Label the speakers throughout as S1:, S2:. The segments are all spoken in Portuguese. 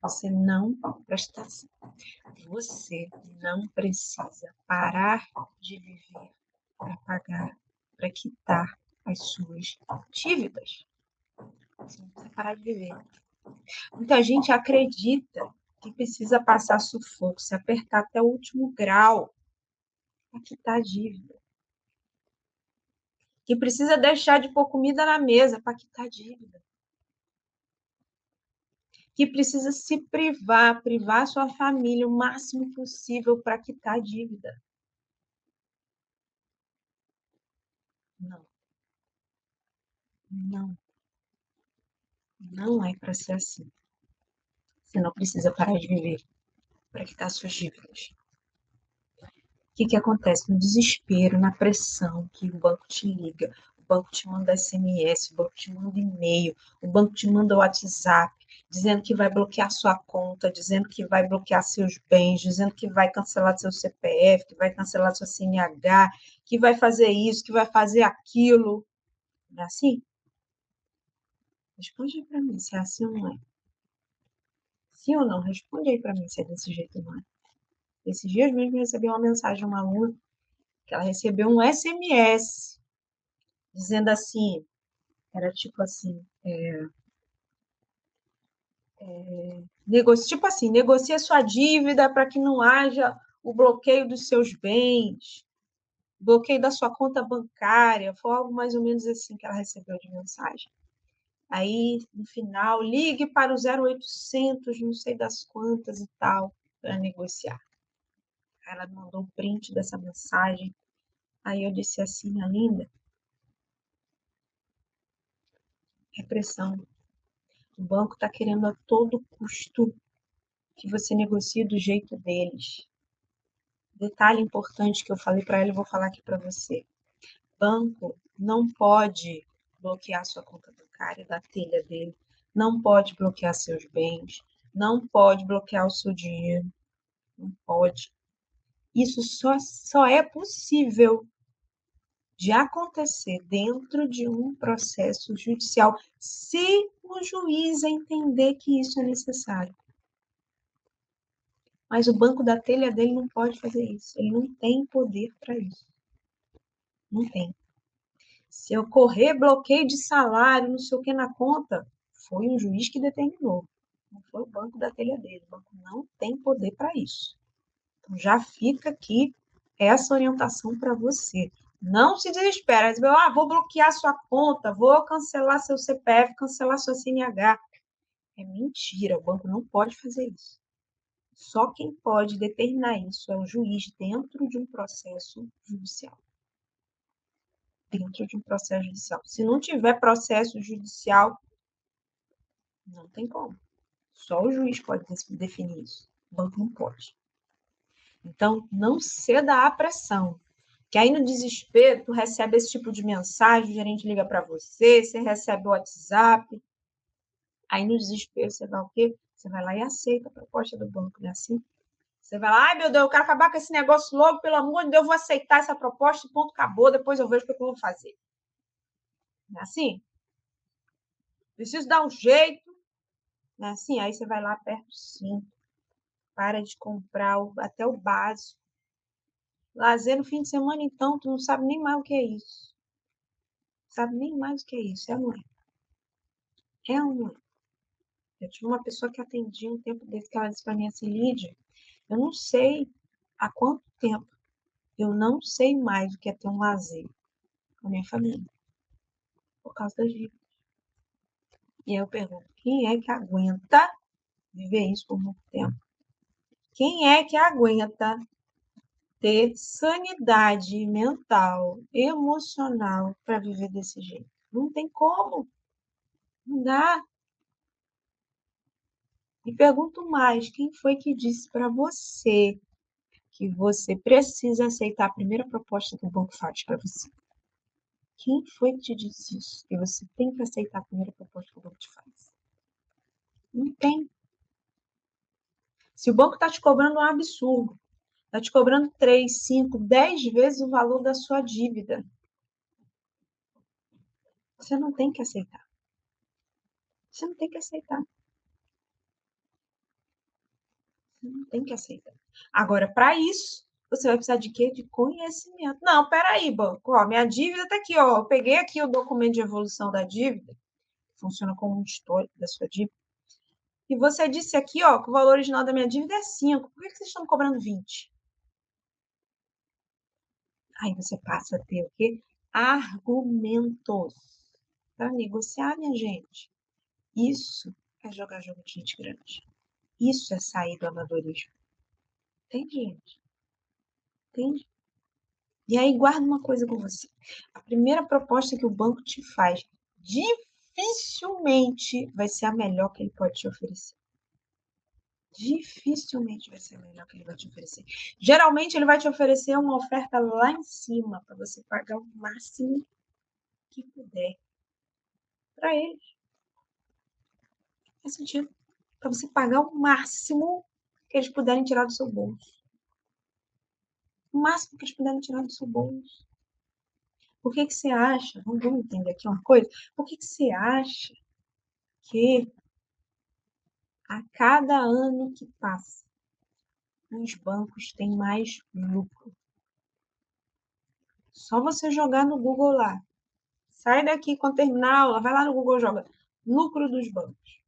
S1: Você não, presta atenção, você não precisa parar de viver para pagar, para quitar as suas dívidas. Você não precisa parar de viver. Muita gente acredita que precisa passar sufoco, se apertar até o último grau para quitar a dívida. Que precisa deixar de pôr comida na mesa para quitar a dívida. Que precisa se privar sua família o máximo possível para quitar a dívida. Não. Não. Não é para ser assim. Você não precisa parar de viver para quitar suas dívidas. O que acontece? No desespero, na pressão, que o banco te liga, o banco te manda SMS, o banco te manda e-mail, o banco te manda WhatsApp, dizendo que vai bloquear sua conta, dizendo que vai bloquear seus bens, dizendo que vai cancelar seu CPF, que vai cancelar sua CNH, que vai fazer isso, que vai fazer aquilo. Não é assim? Responde aí para mim se é assim ou não é. Sim ou não? Responde aí para mim se é desse jeito ou não é. Esses dias mesmo eu recebi uma mensagem de uma aluna que ela recebeu um SMS dizendo assim, era tipo assim, negocie sua dívida para que não haja o bloqueio dos seus bens, bloqueio da sua conta bancária, foi algo mais ou menos assim que ela recebeu de mensagem. Aí, no final, ligue para o 0800, não sei das quantas e tal, para negociar. Ela mandou um print dessa mensagem. Aí eu disse assim, minha linda, repressão. O banco está querendo a todo custo que você negocie do jeito deles. Detalhe importante que eu falei para ela e vou falar aqui para você. Banco não pode bloquear sua conta bancária da telha dele, não pode bloquear seus bens, não pode bloquear o seu dinheiro, não pode. Isso só é possível de acontecer dentro de um processo judicial, se o juiz entender que isso é necessário. Mas o banco da telha dele não pode fazer isso. Ele não tem poder para isso. Não tem. Se ocorrer bloqueio de salário, não sei o que na conta, foi um juiz que determinou. Não foi o banco da telha dele. O banco não tem poder para isso. Então já fica aqui essa orientação para você. Não se desespera. Vou bloquear sua conta, vou cancelar seu CPF, cancelar sua CNH. É mentira. O banco não pode fazer isso. Só quem pode determinar isso é o juiz dentro de um processo judicial. Dentro de um processo judicial. Se não tiver processo judicial, não tem como. Só o juiz pode definir isso. O banco não pode. Então, não ceda à pressão. Que aí no desespero, tu recebe esse tipo de mensagem, o gerente liga para você, você recebe o WhatsApp. Aí no desespero, você vai o quê? Você vai lá e aceita a proposta do banco, não é assim? Você vai lá, ai meu Deus, eu quero acabar com esse negócio logo, pelo amor de Deus, eu vou aceitar essa proposta, ponto, acabou, depois eu vejo o que eu vou fazer. Não é assim? Preciso dar um jeito, não é assim? Aí você vai lá, aperta o cinto, para de comprar até o básico. Lazer no fim de semana, então, tu não sabe nem mais o que é isso. Sabe nem mais o que é isso, é ou não é? É ou não é? Eu tive uma pessoa que atendia um tempo desse que ela disse para mim assim, Lídia, eu não sei há quanto tempo, eu não sei mais o que é ter um lazer com a minha família, por causa das dívidas. E aí eu pergunto, quem é que aguenta viver isso por muito tempo? Quem é que aguenta ter sanidade mental, emocional para viver desse jeito? Não tem como, não dá. E pergunto mais, quem foi que disse para você que você precisa aceitar a primeira proposta que o banco faz para você? Quem foi que te disse isso? Que você tem que aceitar a primeira proposta que o banco te faz? Não tem. Se o banco está te cobrando um absurdo, está te cobrando 3, 5, 10 vezes o valor da sua dívida, você não tem que aceitar. Você não tem que aceitar. Você não tem que aceitar. Agora, para isso, você vai precisar de quê? De conhecimento. Não, peraí, banco. Ó, minha dívida está aqui, ó. Eu peguei aqui o documento de evolução da dívida, que funciona como um histórico da sua dívida. E você disse aqui, ó, que o valor original da minha dívida é 5. Por que vocês estão cobrando 20? Aí você passa a ter o quê? Argumentos para negociar, minha gente. Isso é jogar jogo de gente grande. Isso é sair do amadorismo. Entende, gente? Entende? E aí, guarda uma coisa com você. A primeira proposta que o banco te faz dificilmente vai ser a melhor que ele pode te oferecer. Dificilmente vai ser a melhor que ele vai te oferecer. Geralmente, ele vai te oferecer uma oferta lá em cima, para você pagar o máximo que puder para ele. Faz sentido. Para você pagar o máximo que eles puderem tirar do seu bolso. O máximo que eles puderem tirar do seu bolso. Por que você acha? Vamos entender aqui uma coisa. Por que você acha que a cada ano que passa, os bancos têm mais lucro? Só você jogar no Google lá. Sai daqui quando terminar a aula, vai lá no Google e joga lucro dos bancos.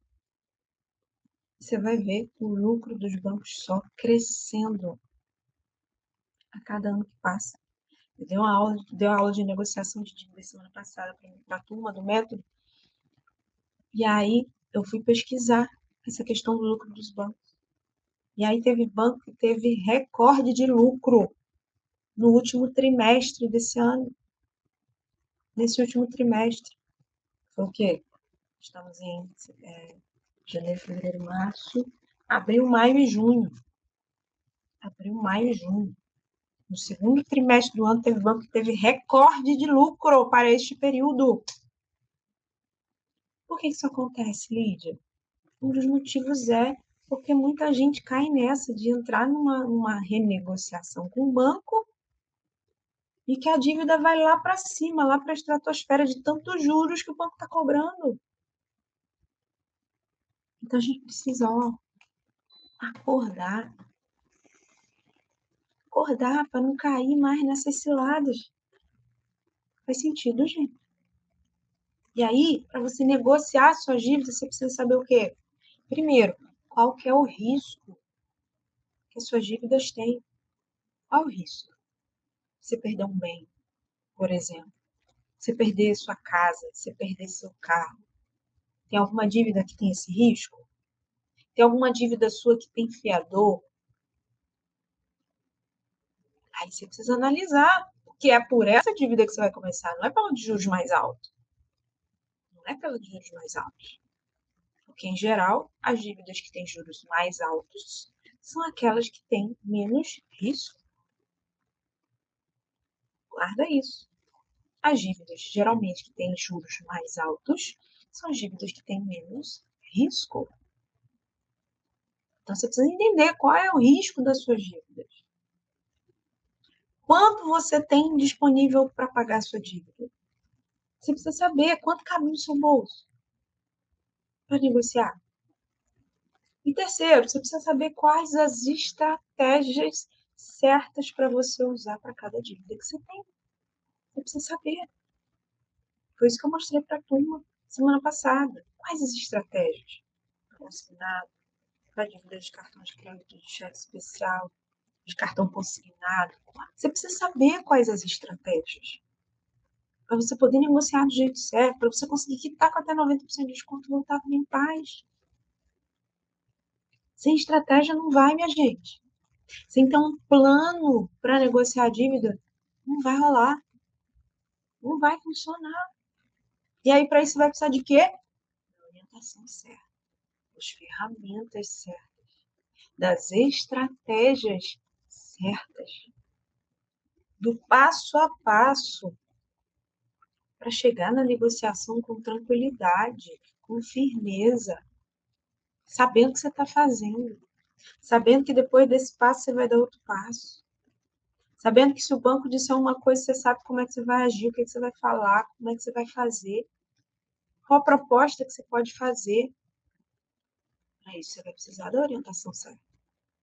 S1: Você vai ver o lucro dos bancos só crescendo a cada ano que passa. Eu dei uma aula de negociação de dívida semana passada para a turma do método. E aí eu fui pesquisar essa questão do lucro dos bancos. E aí teve banco que teve recorde de lucro no último trimestre desse ano. Nesse último trimestre. Foi o quê? Estamos em janeiro, fevereiro, março, abril, maio e junho. Abril, maio e junho. No segundo trimestre do ano, teve banco que teve recorde de lucro para este período. Por que isso acontece, Lídia? Um dos motivos é porque muita gente cai nessa de entrar numa renegociação com o banco e que a dívida vai lá para cima, lá para a estratosfera de tantos juros que o banco está cobrando. Então a gente precisa, acordar para não cair mais nessas ciladas. Faz sentido, gente? E aí, para você negociar suas dívidas, você precisa saber o quê? Primeiro, qual que é o risco que as suas dívidas têm? Qual é o risco? Você perder um bem, por exemplo. Você perder sua casa, você perder seu carro. Tem alguma dívida que tem esse risco? Tem alguma dívida sua que tem fiador? Aí você precisa analisar, porque é por essa dívida que você vai começar, não é pela de juros mais altos. Não é pela de juros mais altos. Porque, em geral, as dívidas que têm juros mais altos são aquelas que têm menos risco. Guarda isso. As dívidas, geralmente, que têm juros mais altos são as dívidas que têm menos risco. Então, você precisa entender qual é o risco das suas dívidas. Quanto você tem disponível para pagar a sua dívida? Você precisa saber quanto cabe no seu bolso para negociar. E terceiro, você precisa saber quais as estratégias certas para você usar para cada dívida que você tem. Você precisa saber. Foi isso que eu mostrei para a turma semana passada. Quais as estratégias? Consignado, para dívida de cartão de crédito, de cheque especial, de cartão consignado. Você precisa saber quais as estratégias. Para você poder negociar do jeito certo, para você conseguir quitar com até 90% de desconto e voltar em paz. Sem estratégia não vai, minha gente. Sem ter um plano para negociar a dívida, não vai rolar. Não vai funcionar. E aí, para isso, você vai precisar de quê? Da orientação certa, das ferramentas certas, das estratégias certas, do passo a passo para chegar na negociação com tranquilidade, com firmeza, sabendo o que você está fazendo, sabendo que depois desse passo você vai dar outro passo, sabendo que se o banco disser uma coisa, você sabe como é que você vai agir, o que você vai falar, como é que você vai fazer, qual a proposta que você pode fazer. Para isso, você vai precisar da orientação certa.